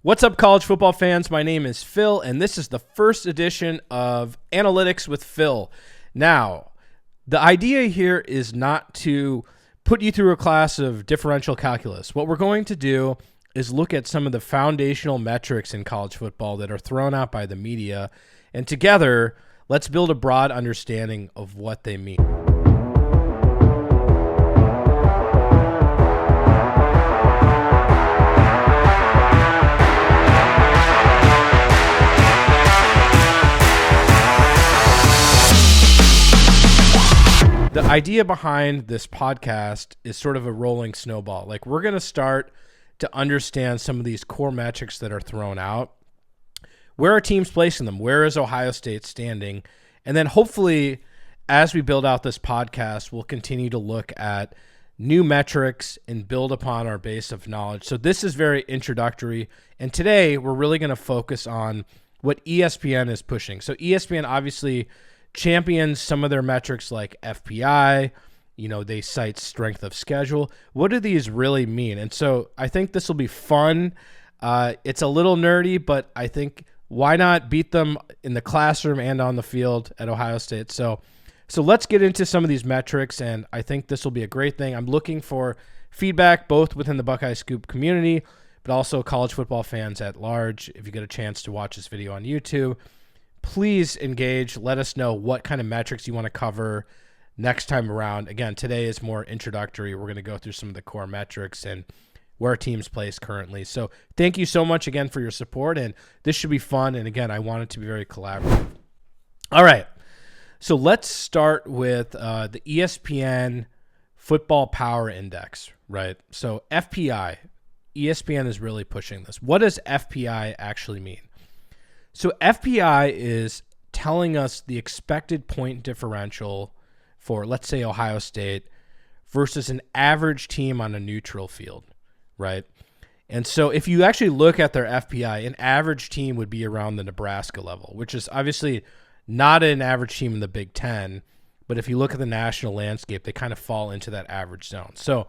What's up, college football fans? My name is Phil, and this is the first edition of Analytics with Phil. Now, the idea here is not to put you through a class of differential calculus. What we're going to do is look at some of the foundational metrics in college football that are thrown out by the media, and together, let's build a broad understanding of what they mean. The idea behind this podcast is sort of a rolling snowball. Like, we're going to start to understand some of these core metrics that are thrown out. Where are teams placing them? Where is Ohio State standing? And then hopefully, as we build out this podcast, we'll continue to look at new metrics and build upon our base of knowledge. So this is very introductory. And today, we're really going to focus on what ESPN is pushing. So ESPN obviously champions some of their metrics like FPI. They cite strength of schedule. What do these really mean? And so I think this will be fun. It's a little nerdy, but I think why not beat them in the classroom and on the field at Ohio State? So let's get into some of these metrics, and I think this will be a great thing. I'm looking for feedback both within the Buckeye Scoop community, but also college football fans at large. If you get a chance to watch this video on YouTube, please engage. Let us know what kind of metrics you want to cover next time around. Again, today is more introductory. We're going to go through some of the core metrics and where teams place currently. So thank you so much again for your support, and this should be fun. And again, I want it to be very collaborative. All right, so let's start with the ESPN Football Power Index, right? So FPI, ESPN is really pushing this. What does FPI actually mean? So FPI is telling us the expected point differential for, let's say, Ohio State versus an average team on a neutral field, right? And so if you actually look at their FPI, an average team would be around the Nebraska level, which is obviously not an average team in the Big Ten, but if you look at the national landscape, they kind of fall into that average zone. So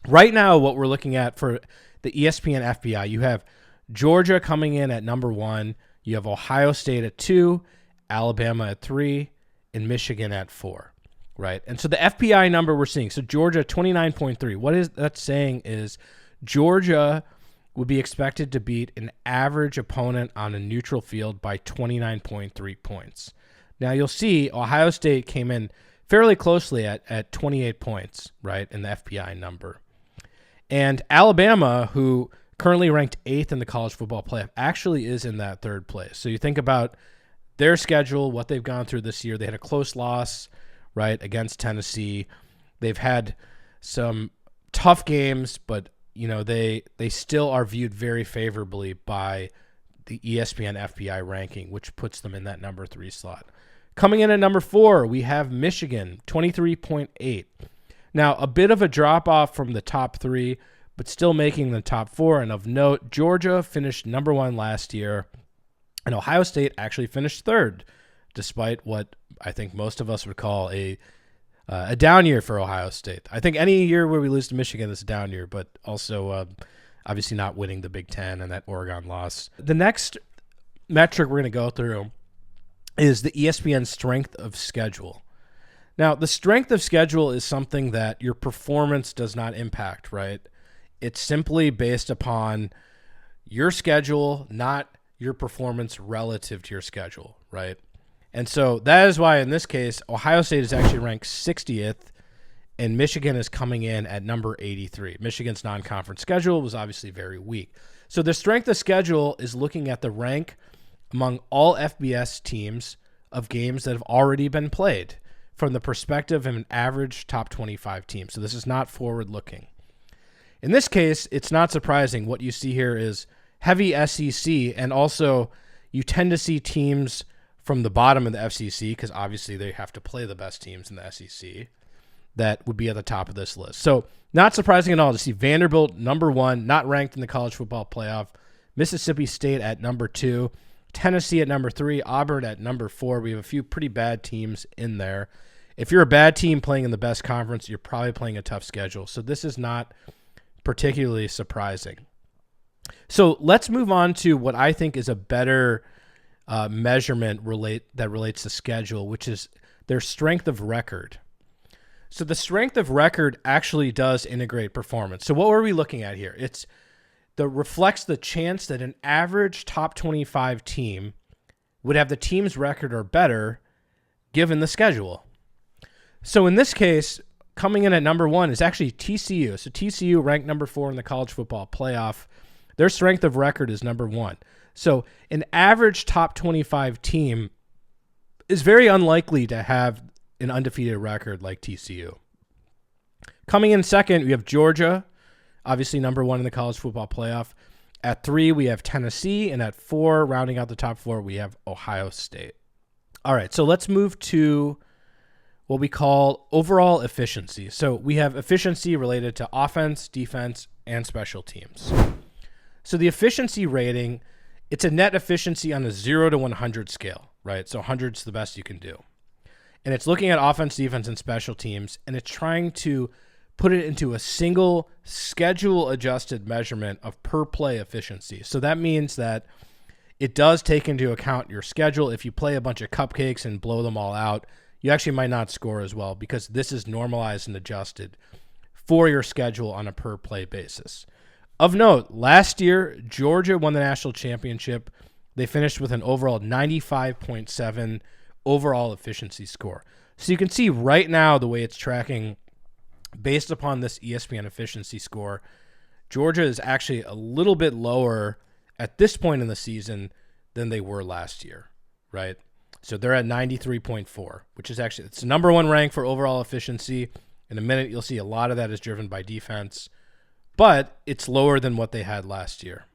right now, what we're looking at for the ESPN FPI, you have Georgia coming in at number 1, you have Ohio State at 2, Alabama at 3, and Michigan at 4, right? And so the FPI number we're seeing, so Georgia 29.3. What is that saying is Georgia would be expected to beat an average opponent on a neutral field by 29.3 points. Now you'll see Ohio State came in fairly closely at 28 points, right, in the FPI number. And Alabama, who currently ranked 8th in the college football playoff, actually is in that 3rd place. So you think about their schedule, what they've gone through this year. They had a close loss, right, against Tennessee. They've had some tough games, but they still are viewed very favorably by the ESPN FPI ranking, which puts them in that number 3 slot. Coming in at number 4, we have Michigan, 23.8. Now, a bit of a drop-off from the top 3, but still making the top 4. And of note, Georgia finished number 1 last year, and Ohio State actually finished 3rd, despite what I think most of us would call a down year for Ohio State. I think any year where we lose to Michigan is a down year, but also obviously not winning the Big Ten and that Oregon loss. The next metric we're going to go through is the ESPN strength of schedule. Now, the strength of schedule is something that your performance does not impact, right? It's simply based upon your schedule, not your performance relative to your schedule, right? And so that is why in this case, Ohio State is actually ranked 60th, and Michigan is coming in at number 83. Michigan's non-conference schedule was obviously very weak. So the strength of schedule is looking at the rank among all FBS teams of games that have already been played from the perspective of an average top 25 team. So this is not forward-looking. In this case, it's not surprising. What you see here is heavy SEC, and also you tend to see teams from the bottom of the FCC, because obviously they have to play the best teams in the SEC, that would be at the top of this list. So not surprising at all to see Vanderbilt number 1, not ranked in the college football playoff, Mississippi State at number 2, Tennessee at number 3, Auburn at number 4. We have a few pretty bad teams in there. If you're a bad team playing in the best conference, you're probably playing a tough schedule. So this is not particularly surprising. So let's move on to what I think is a better measurement that relates to schedule, which is their strength of record. So the strength of record actually does integrate performance. So what were we looking at here? It's reflects the chance that an average top 25 team would have the team's record or better given the schedule. So in this case, coming in at number 1 is actually TCU. So TCU ranked number 4 in the college football playoff. Their strength of record is number 1. So an average top 25 team is very unlikely to have an undefeated record like TCU. Coming in second, we have Georgia, obviously number 1 in the college football playoff. At 3, we have Tennessee, and at 4, rounding out the top 4, we have Ohio State. All right, so let's move to what we call overall efficiency. So we have efficiency related to offense, defense, and special teams. So the efficiency rating, it's a net efficiency on a 0 to 100 scale, right? So 100 is the best you can do. And it's looking at offense, defense, and special teams, and it's trying to put it into a single schedule-adjusted measurement of per-play efficiency. So that means that it does take into account your schedule. If you play a bunch of cupcakes and blow them all out, you actually might not score as well because this is normalized and adjusted for your schedule on a per-play basis. Of note, last year, Georgia won the national championship. They finished with an overall 95.7 overall efficiency score. So you can see right now the way it's tracking based upon this ESPN efficiency score, Georgia is actually a little bit lower at this point in the season than they were last year, right? So they're at 93.4, which is actually, it's the number 1 rank for overall efficiency. In a minute, you'll see a lot of that is driven by defense, but it's lower than what they had last year.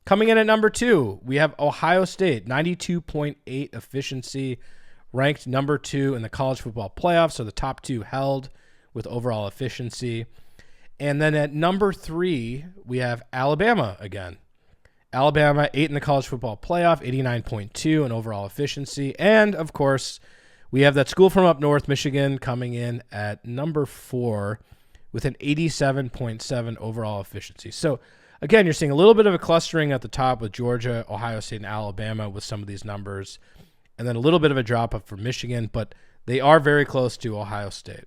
Coming in at number 2, we have Ohio State, 92.8 efficiency, ranked number 2 in the college football playoff, so the top 2 held with overall efficiency. And then at number 3, we have Alabama again. Alabama, 8 in the college football playoff, 89.2 in overall efficiency. And, of course, we have that school from up north, Michigan, coming in at number 4 with an 87.7 overall efficiency. So, again, you're seeing a little bit of a clustering at the top with Georgia, Ohio State, and Alabama with some of these numbers. And then a little bit of a drop-off for Michigan, but they are very close to Ohio State.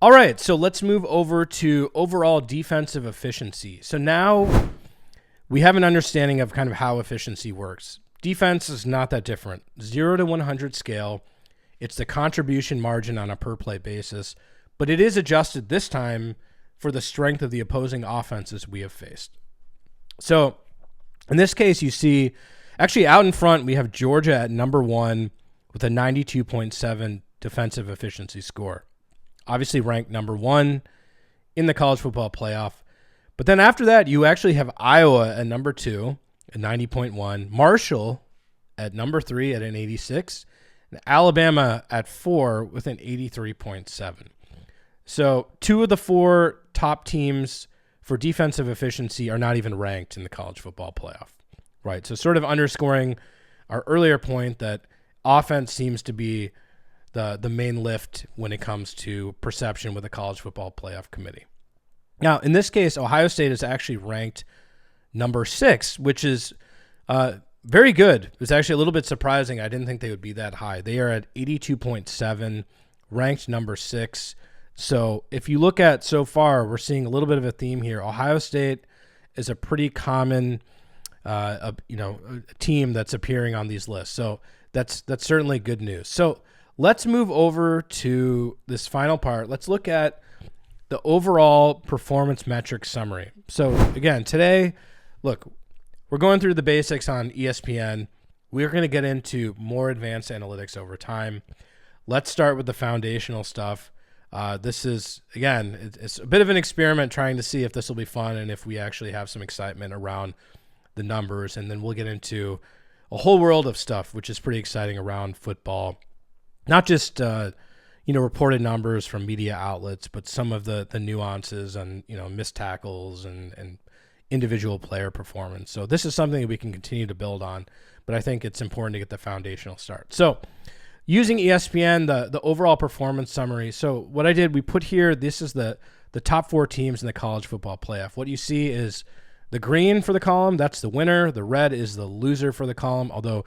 All right, so let's move over to overall defensive efficiency. So now we have an understanding of kind of how efficiency works. Defense is not that different. 0 to 100 scale. It's the contribution margin on a per-play basis, but it is adjusted this time for the strength of the opposing offenses we have faced. So in this case, you see, actually out in front, we have Georgia at number 1 with a 92.7 defensive efficiency score. Obviously ranked number 1 in the college football playoff. But then after that, you actually have Iowa at number 2 at 90.1, Marshall at number 3 at an 86, and Alabama at 4 with an 83.7. So 2 of the 4 top teams for defensive efficiency are not even ranked in the college football playoff, right? So sort of underscoring our earlier point that offense seems to be the main lift when it comes to perception with the college football playoff committee. Now, in this case, Ohio State is actually ranked number 6, which is very good. It was actually a little bit surprising. I didn't think they would be that high. They are at 82.7, ranked number 6. So if you look at so far, we're seeing a little bit of a theme here. Ohio State is a pretty common a team that's appearing on these lists. So that's certainly good news. So let's move over to this final part. Let's look at the overall performance metric summary. So again, today, look, we're going through the basics on ESPN. We're going to get into more advanced analytics over time. Let's start with the foundational stuff. This is, again, it's a bit of an experiment trying to see if this will be fun and if we actually have some excitement around the numbers. And then we'll get into a whole world of stuff, which is pretty exciting around football. Not just, reported numbers from media outlets, but some of the nuances and, missed tackles and individual player performance. So this is something that we can continue to build on, but I think it's important to get the foundational start. So using ESPN, the overall performance summary. So what I did, we put here, this is the top 4 teams in the college football playoff. What you see is The green for the column, that's the winner. The red is the loser for the column, although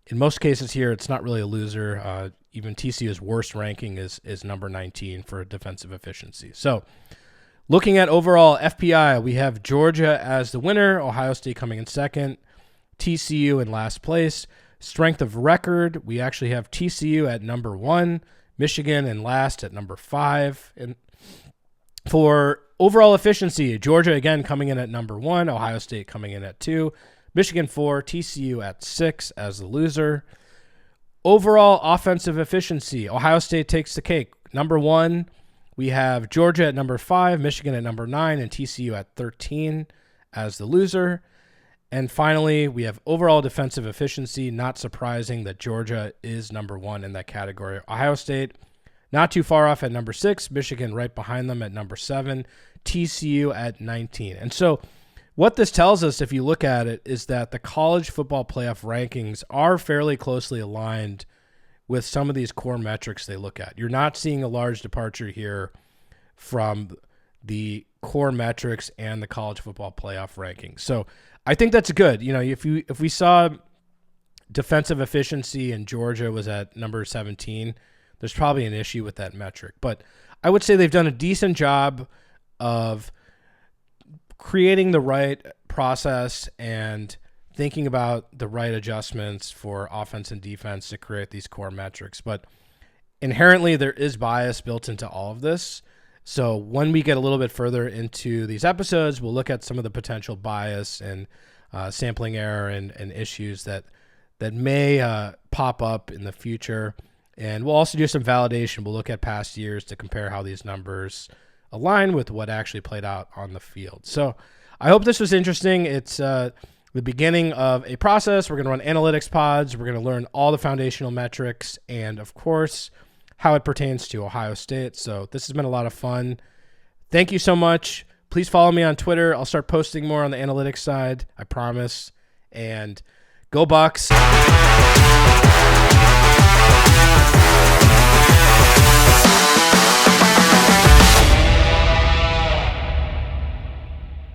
in most cases here, it's not really a loser. Even TCU's worst ranking is number 19 for defensive efficiency. So looking at overall FPI, we have Georgia as the winner, Ohio State coming in second, TCU in last place. Strength of record, we actually have TCU at number 1, Michigan in last at number 5. And for overall efficiency, Georgia again coming in at number 1, Ohio State coming in at 2, Michigan 4, TCU at 6 as the loser. Overall offensive efficiency, Ohio State takes the cake. Number 1, we have Georgia at number 5, Michigan at number 9, and TCU at 13 as the loser. And finally, we have overall defensive efficiency. Not surprising that Georgia is number 1 in that category. Ohio State not too far off at number 6, Michigan right behind them at number 7, TCU at 19. And so what this tells us, if you look at it, is that the college football playoff rankings are fairly closely aligned with some of these core metrics they look at. You're not seeing a large departure here from the core metrics and the college football playoff rankings. So I think that's good. You know, if we saw defensive efficiency in Georgia was at number 17, there's probably an issue with that metric. But I would say they've done a decent job of creating the right process and thinking about the right adjustments for offense and defense to create these core metrics. But inherently, there is bias built into all of this. So when we get a little bit further into these episodes, we'll look at some of the potential bias and sampling error and issues that may pop up in the future. And we'll also do some validation. We'll look at past years to compare how these numbers align with what actually played out on the field. So I hope this was interesting. It's the beginning of a process. We're going to run analytics pods. We're going to learn all the foundational metrics and, of course, how it pertains to Ohio State. So this has been a lot of fun. Thank you so much. Please follow me on Twitter. I'll start posting more on the analytics side, I promise. And go Bucks.